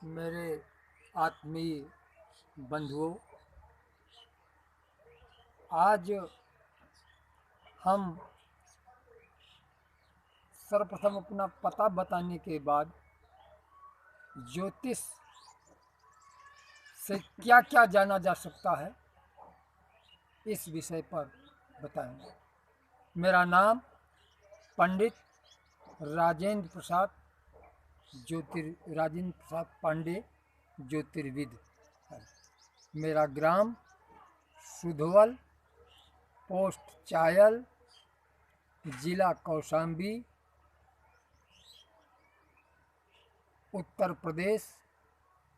मेरे आत्मीय बंधुओं, आज हम सर्वप्रथम अपना पता बताने के बाद ज्योतिष से क्या क्या जाना जा सकता है इस विषय पर बताएंगे। मेरा नाम पंडित राजेंद्र प्रसाद राजेंद्र प्रसाद पांडे ज्योतिर्विद है। मेरा ग्राम सुधवल, पोस्ट चायल, जिला कौशाम्बी, उत्तर प्रदेश,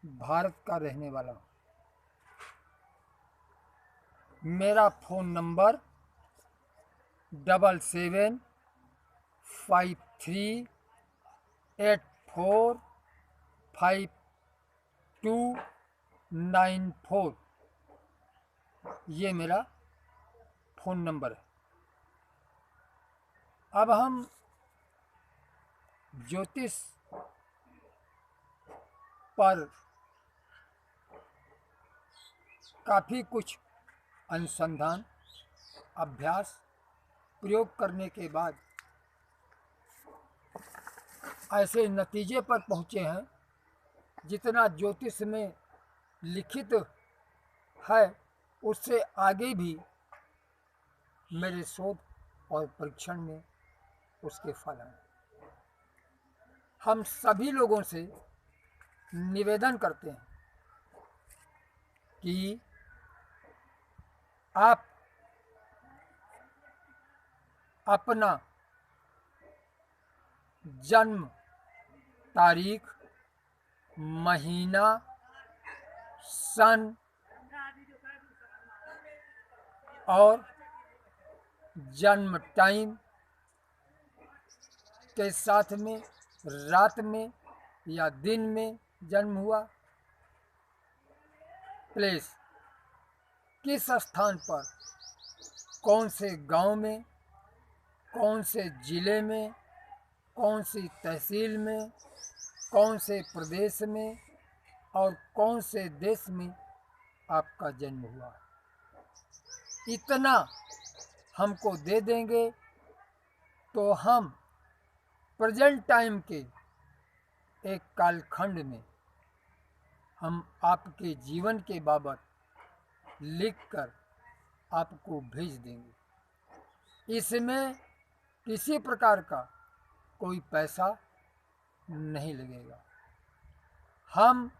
भारत का रहने वाला हूँ। मेरा फ़ोन नंबर 7753845294, ये मेरा फ़ोन नंबर है। अब हम ज्योतिष पर काफ़ी कुछ अनुसंधान, अभ्यास, प्रयोग करने के बाद ऐसे नतीजे पर पहुँचे हैं, जितना ज्योतिष में लिखित है उससे आगे भी मेरे शोध और परीक्षण में उसके फल हैं। हम सभी लोगों से निवेदन करते हैं कि आप अपना जन्म तारीख, महीना, सन और जन्म टाइम के साथ में रात में या दिन में जन्म हुआ, प्लेस किस स्थान पर, कौन से गांव में, कौन से जिले में, कौन सी तहसील में, कौन से प्रदेश में और कौन से देश में आपका जन्म हुआ, इतना हमको दे देंगे तो हम प्रेजेंट टाइम के एक कालखंड में हम आपके जीवन के बाबत लिखकर आपको भेज देंगे। इसमें किसी प्रकार का कोई पैसा नहीं लगेगा। हम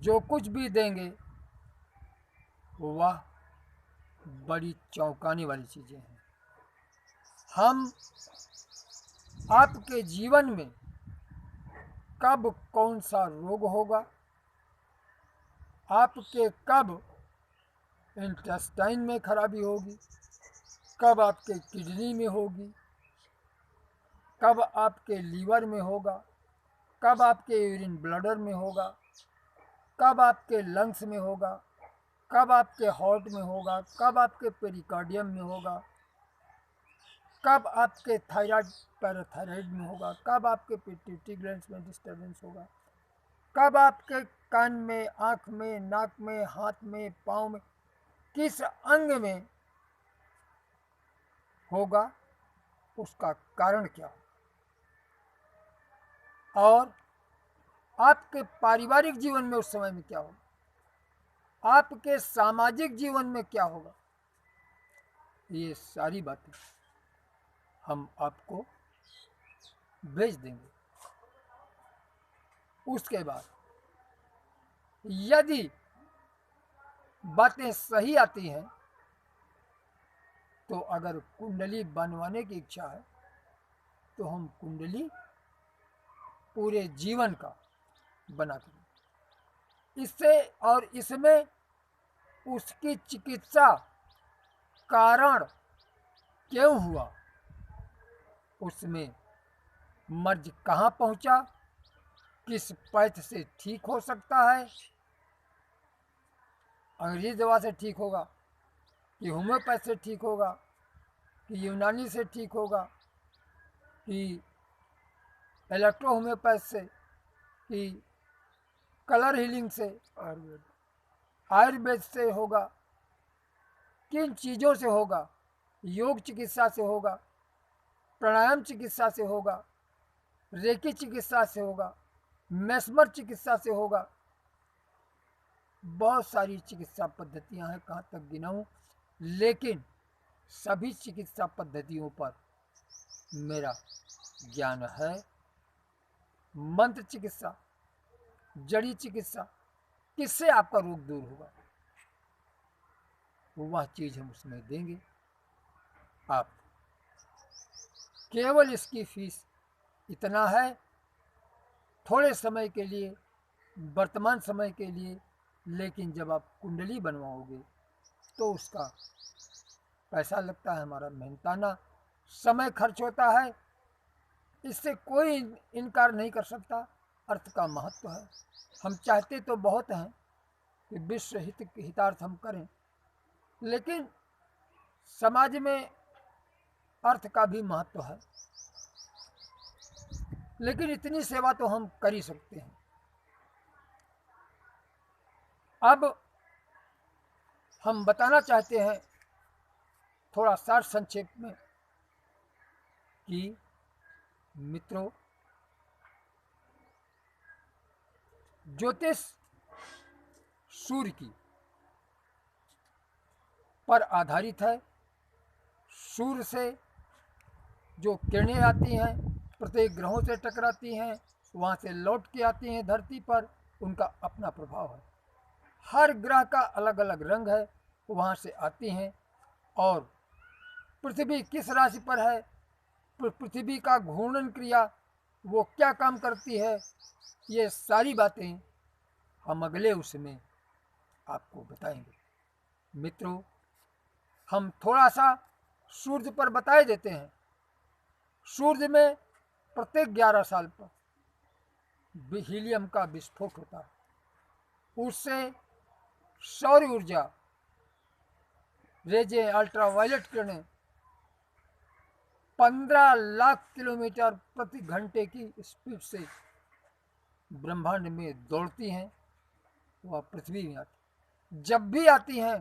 जो कुछ भी देंगे वह बड़ी चौंकाने वाली चीज़ें हैं। हम आपके जीवन में कब कौन सा रोग होगा, आपके कब इंटेस्टाइन में खराबी होगी, कब आपके किडनी में होगी, कब आपके लीवर में होगा, कब आपके यूरिन ब्लडर में होगा, कब आपके लंग्स में होगा, कब आपके हार्ट में होगा, कब आपके पेरिकार्डियम में होगा, कब आपके थायराइड पैराथायराइड में होगा, कब आपके पिट्यूटरी ग्लैंड्स में डिस्टर्बेंस होगा, कब आपके कान में, आँख में, नाक में, हाथ में, पाँव में, किस अंग में होगा, उसका कारण क्या हो, और आपके पारिवारिक जीवन में उस समय में क्या होगा, आपके सामाजिक जीवन में क्या होगा, ये सारी बातें हम आपको भेज देंगे। उसके बाद यदि बातें सही आती हैं तो अगर कुंडली बनवाने की इच्छा है तो हम कुंडली पूरे जीवन का बना देंगे। इससे और इसमें उसकी चिकित्सा कारण क्यों हुआ, उसमें मर्ज कहाँ पहुंचा, किस पैथ से ठीक हो सकता है, अंग्रेजी दवा से ठीक होगा कि होम्योपैथ से ठीक होगा कि यूनानी से ठीक होगा कि इलेक्ट्रो होम्योपैथ से कि कलर हीलिंग से, आयुर्वेद से होगा, किन चीज़ों से होगा? योग चिकित्सा से होगा, प्राणायाम चिकित्सा से होगा, रेकी चिकित्सा से होगा, मैस्मर चिकित्सा से होगा। बहुत सारी चिकित्सा पद्धतियां हैं, कहाँ तक गिनाऊं, लेकिन सभी चिकित्सा पद्धतियों पर मेरा ज्ञान है। मंत्र चिकित्सा, जड़ी चिकित्सा, किससे आपका रोग दूर होगा, वह चीज हम उसमें देंगे। आप केवल इसकी फीस इतना है, थोड़े समय के लिए, वर्तमान समय के लिए, लेकिन जब आप कुंडली बनवाओगे तो उसका पैसा लगता है, हमारा मेहनताना समय खर्च होता है। इससे कोई इनकार नहीं कर सकता। अर्थ का महत्व है। हम चाहते तो बहुत हैं कि विश्व हितार्थ हम करें, लेकिन समाज में अर्थ का भी महत्व है। लेकिन इतनी सेवा तो हम कर ही सकते हैं। अब हम बताना चाहते हैं थोड़ा सार संक्षेप में कि मित्रों, ज्योतिष सूर्य की पर आधारित है। सूर्य से जो किरणें आती हैं प्रत्येक ग्रहों से टकराती हैं, वहाँ से लौट के आती हैं धरती पर, उनका अपना प्रभाव है। हर ग्रह का अलग अलग रंग है, वहाँ से आती हैं। और पृथ्वी किस राशि पर है, पृथ्वी का घूर्णन क्रिया वो क्या काम करती है, ये सारी बातें हम अगले उसमें आपको बताएंगे। मित्रों, हम थोड़ा सा सूर्य पर बताए देते हैं। सूर्य में प्रत्येक 11 साल पर हीलियम का विस्फोट होता है। उससे सौर ऊर्जा, रेजे, अल्ट्रावायलेट किरणें 15 लाख किलोमीटर प्रति घंटे की स्पीड से ब्रह्मांड में दौड़ती हैं, वह पृथ्वी में आती। जब भी आती हैं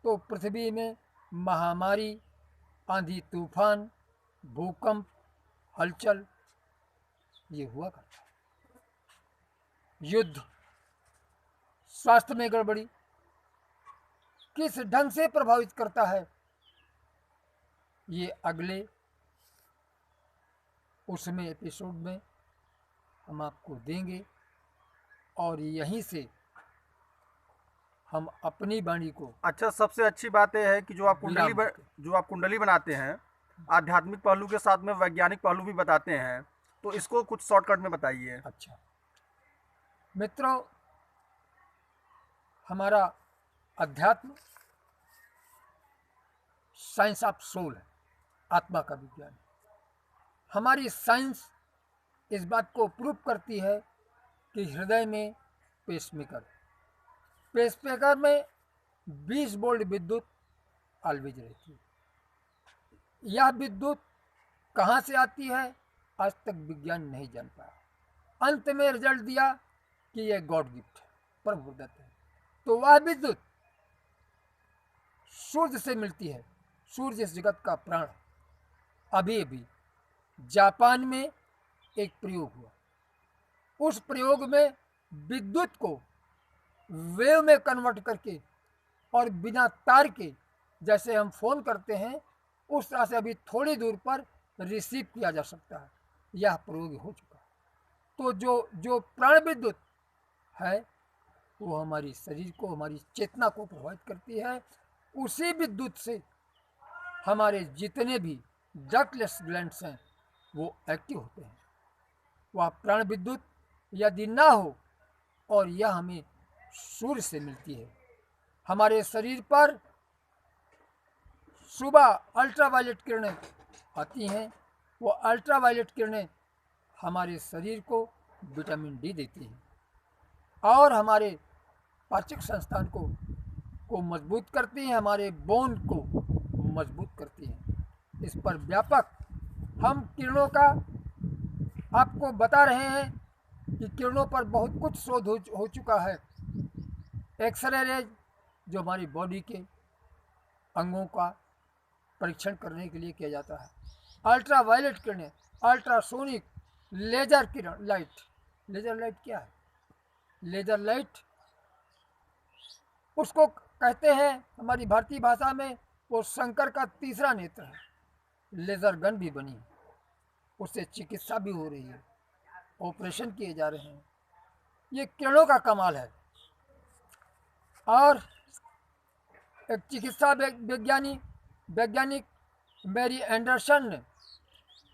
तो पृथ्वी में महामारी, आंधी तूफान, भूकंप, हलचल ये हुआ करता है। युद्ध, स्वास्थ्य में गड़बड़ी किस ढंग से प्रभावित करता है, ये अगले उसमें एपिसोड में हम आपको देंगे। और यहीं से हम अपनी वाणी को अच्छा, सबसे अच्छी बात यह है कि जो आप कुंडली बनाते हैं, आध्यात्मिक पहलू के साथ में वैज्ञानिक पहलू भी बताते हैं, तो इसको कुछ शॉर्टकट में बताइए। अच्छा मित्रों, हमारा अध्यात्म साइंस ऑफ सोल है, आत्मा का विज्ञान। हमारी साइंस इस बात को प्रूव करती है कि हृदय में पेसमेकर में 20 वोल्ट विद्युत ऑलवेज रहती है। यह विद्युत कहाँ से आती है, आज तक विज्ञान नहीं जान पाया। अंत में रिजल्ट दिया कि यह गॉड गिफ्ट है, प्रभु दत्त है। तो वह विद्युत सूर्य से मिलती है। सूर्य इस जगत का प्राण है। अभी अभी जापान में एक प्रयोग हुआ। उस प्रयोग में विद्युत को वेव में कन्वर्ट करके और बिना तार के, जैसे हम फोन करते हैं उस तरह से अभी थोड़ी दूर पर रिसीव किया जा सकता है। यह प्रयोग हो चुका है। तो जो प्राण विद्युत है वो हमारी शरीर को, हमारी चेतना को प्रभावित करती है। उसी विद्युत से हमारे जितने भी डक्टलेस ग्लैंड्स हैं वो एक्टिव होते हैं। वह प्राण विद्युत यदि ना हो, और यह हमें सूर्य से मिलती है, हमारे शरीर पर सुबह अल्ट्रावायलेट किरणें आती हैं। वो अल्ट्रावायलेट किरणें हमारे शरीर को विटामिन डी देती हैं और हमारे पाचक संस्थान को मजबूत करती हैं, हमारे बोन को मजबूत करती हैं। इस पर व्यापक हम किरणों का आपको बता रहे हैं कि किरणों पर बहुत कुछ शोध हो चुका है। एक्सरे रेज जो हमारी बॉडी के अंगों का परीक्षण करने के लिए किया जाता है, अल्ट्रा वायलेट किरणें, अल्ट्रासोनिक, लेजर किरण लाइट। लेजर लाइट क्या है? लेजर लाइट उसको कहते हैं हमारी भारतीय भाषा में, वो शंकर का तीसरा नेत्र है। लेजर गन भी बनी, उससे चिकित्सा भी हो रही है, ऑपरेशन किए जा रहे हैं। ये किरणों का कमाल है। और एक चिकित्सा वैज्ञानिक मैरी एंडरसन ने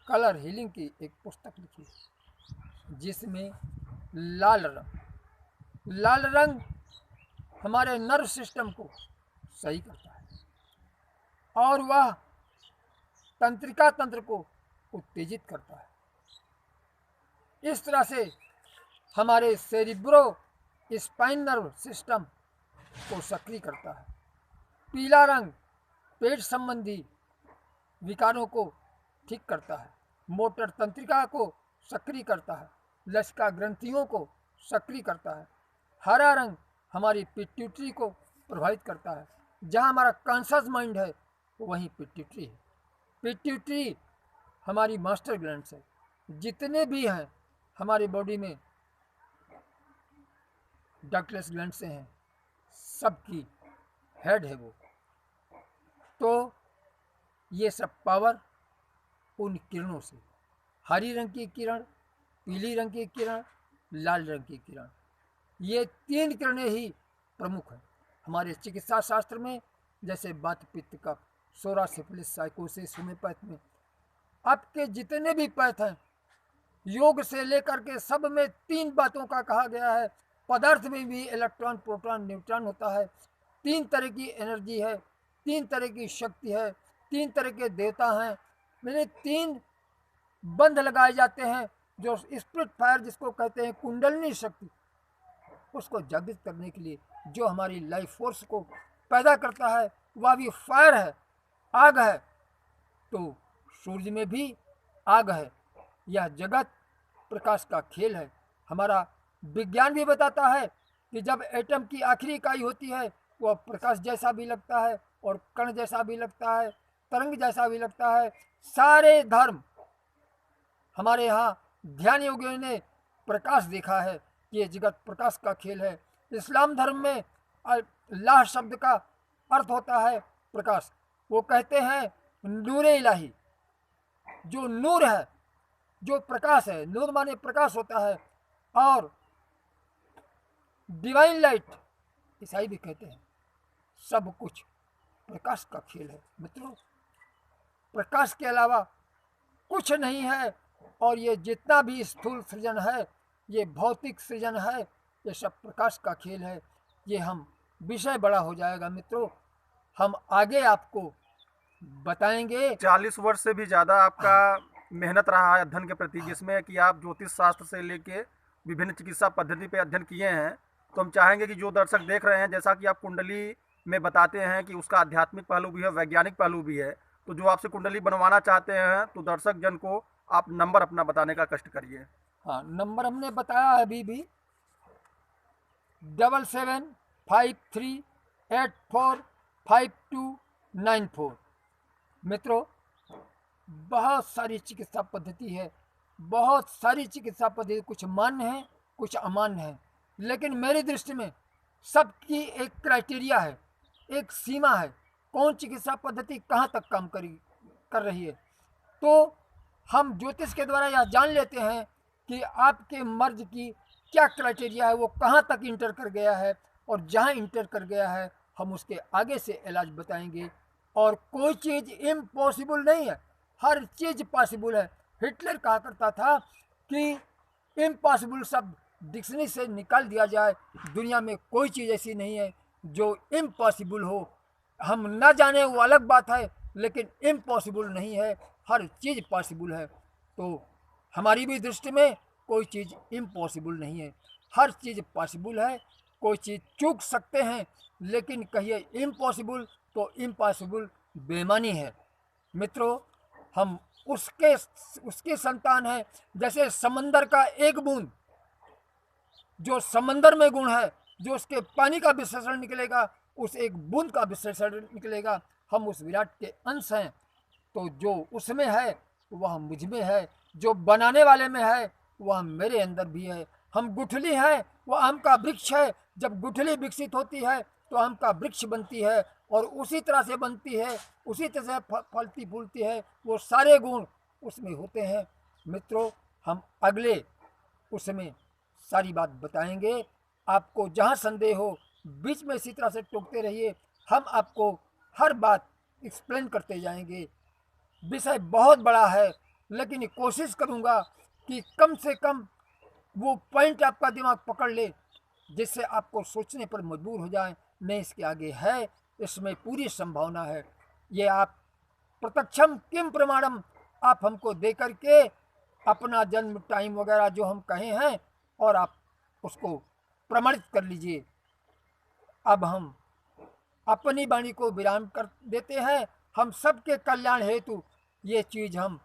कलर हीलिंग की एक पुस्तक लिखी, जिसमें लाल रंग हमारे नर्व सिस्टम को सही करता है और वह तंत्रिका तंत्र को उत्तेजित करता है। इस तरह से हमारे सेरिब्रो स्पाइनल सिस्टम को सक्रिय करता है। पीला रंग पेट संबंधी विकारों को ठीक करता है, मोटर तंत्रिका को सक्रिय करता है, लसिका ग्रंथियों को सक्रिय करता है। हरा रंग हमारी पिट्यूटरी को प्रभावित करता है। जहाँ हमारा कॉन्शियस माइंड है वहीं पिट्यूटरी है। पिट्यूटरी हमारी मास्टर ग्लैंड्स है। जितने भी हैं हमारी बॉडी में डक्टलेस ग्लैंड से हैं, सबकी हेड है वो। तो ये सब पावर उन किरणों से, हरी रंग की किरण, पीली रंग की किरण, लाल रंग की किरण, ये 3 किरणें ही प्रमुख हैं हमारे चिकित्सा शास्त्र में। जैसे वात पित्त कफ, सोरा सिफिलिस, साइकोसिस, होम्योपैथ में आपके जितने भी पैथ हैं, योग से लेकर के सब में 3 बातों का कहा गया है। पदार्थ में भी इलेक्ट्रॉन, प्रोटॉन, न्यूट्रॉन होता है। 3 तरह की एनर्जी है, 3 तरह की शक्ति है, 3 तरह के देवता हैं। मैंने 3 बंध लगाए जाते हैं जो स्पिरिट फायर जिसको कहते हैं, कुंडलनी शक्ति, उसको जागृत करने के लिए जो हमारी लाइफ फोर्स को पैदा करता है, वह भी फायर है, आग है। तो सूर्य में भी आग है। यह जगत प्रकाश का खेल है। हमारा विज्ञान भी बताता है कि जब एटम की आखिरी इकाई होती है वह प्रकाश जैसा भी लगता है और कण जैसा भी लगता है, तरंग जैसा भी लगता है। सारे धर्म हमारे यहाँ ध्यान योगियों ने प्रकाश देखा है कि ये जगत प्रकाश का खेल है। इस्लाम धर्म में अल्लाह शब्द का अर्थ होता है प्रकाश। वो कहते हैं नूरे इलाही, जो नूर है, जो प्रकाश है, नूर माने प्रकाश होता है। और डिवाइन लाइट ईसाई भी कहते हैं। सब कुछ प्रकाश का खेल है मित्रों। प्रकाश के अलावा कुछ नहीं है। और ये जितना भी स्थूल सृजन है, ये भौतिक सृजन है, ये सब प्रकाश का खेल है। ये हम विषय बड़ा हो जाएगा मित्रों, हम आगे आपको बताएंगे। 40 वर्ष से भी ज़्यादा आपका मेहनत रहा है अध्ययन के प्रति, जिसमें कि आप ज्योतिष शास्त्र से लेके विभिन्न चिकित्सा पद्धति पे अध्ययन किए हैं। तो हम चाहेंगे कि जो दर्शक देख रहे हैं, जैसा कि आप कुंडली में बताते हैं कि उसका आध्यात्मिक पहलू भी है, वैज्ञानिक पहलू भी है, तो जो आपसे कुंडली बनवाना चाहते हैं तो दर्शक जन को आप नंबर अपना बताने का कष्ट करिए। हाँ, नंबर हमने बताया है अभी भी, 7753845294। मित्रों, बहुत सारी चिकित्सा पद्धति है, बहुत सारी चिकित्सा पद्धति, कुछ मान्य है, कुछ अमान्य है, लेकिन मेरी दृष्टि में सबकी एक क्राइटेरिया है, एक सीमा है, कौन चिकित्सा पद्धति कहाँ तक काम कर रही है। तो हम ज्योतिष के द्वारा यह जान लेते हैं कि आपके मर्ज की क्या क्राइटेरिया है, वो कहाँ तक इंटर कर गया है, और जहाँ इंटर कर गया है हम उसके आगे से इलाज बताएंगे। और कोई चीज़ इम्पॉसिबल नहीं है, हर चीज़ पॉसिबल है। हिटलर कहा करता था कि इम्पॉसिबल शब्द डिक्शनरी से निकाल दिया जाए, दुनिया में कोई चीज़ ऐसी नहीं है जो इम्पॉसिबल हो। हम ना जाने वो अलग बात है, लेकिन इम्पॉसिबल नहीं है, हर चीज़ पॉसिबल है। तो हमारी भी दृष्टि में कोई चीज़ इम्पॉसिबल नहीं है, हर चीज़ पॉसिबल है। कोई चीज़ चूक सकते हैं, लेकिन कहिए इम्पॉसिबल तो इम्पॉसिबल बेईमानी है। मित्रों, हम उसके संतान हैं। जैसे समंदर का एक बूंद जो समंदर में गुण है, जो उसके पानी का विश्लेषण निकलेगा, उस एक बूंद का विश्लेषण निकलेगा। हम उस विराट के अंश हैं, तो जो उसमें है वह मुझ में है, जो बनाने वाले में है वह मेरे अंदर भी है। हम गुठली हैं, वह आम का वृक्ष है। जब गुठली विकसित होती है तो आम का वृक्ष बनती है, और उसी तरह से बनती है, उसी तरह से फलती फूलती है। वो सारे गुण उसमें होते हैं। मित्रों, हम अगले उसमें सारी बात बताएंगे। आपको जहाँ संदेह हो बीच में इसी तरह से टोकते रहिए, हम आपको हर बात एक्सप्लेन करते जाएंगे। विषय बहुत बड़ा है, लेकिन कोशिश करूँगा कि कम से कम वो पॉइंट आपका दिमाग पकड़ ले, जिससे आपको सोचने पर मजबूर हो जाए। नहीं, इसके आगे है, इसमें पूरी संभावना है। ये आप प्रत्यक्षम किम प्रमाणम आप हमको दे करके अपना जन्म टाइम वगैरह जो हम कहे हैं, और आप उसको प्रमाणित कर लीजिए। अब हम अपनी वाणी को विराम कर देते हैं। हम सबके कल्याण हेतु ये चीज हम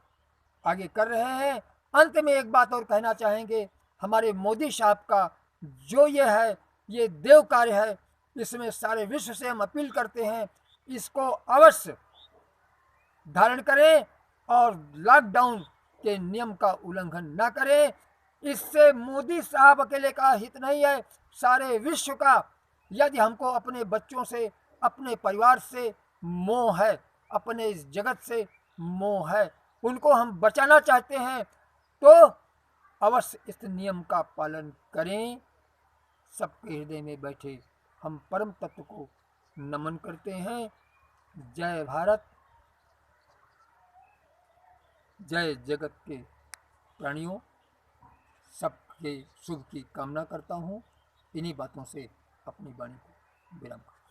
आगे कर रहे हैं। अंत में एक बात और कहना चाहेंगे, हमारे मोदी साहब का जो ये है, ये देव कार्य है। इसमें सारे विश्व से हम अपील करते हैं, इसको अवश्य धारण करें और लॉकडाउन के नियम का उल्लंघन न करें। इससे मोदी साहब अकेले का हित नहीं है, सारे विश्व का। यदि हमको अपने बच्चों से, अपने परिवार से मोह है, अपने इस जगत से मोह है, उनको हम बचाना चाहते हैं, तो अवश्य इस नियम का पालन करें। सबके हृदय में बैठे हम परम तत्व को नमन करते हैं। जय भारत, जय जगत के प्राणियों, सबके शुभ की कामना करता हूँ। इन्हीं बातों से अपनी वाणी को विराम करता हूँ।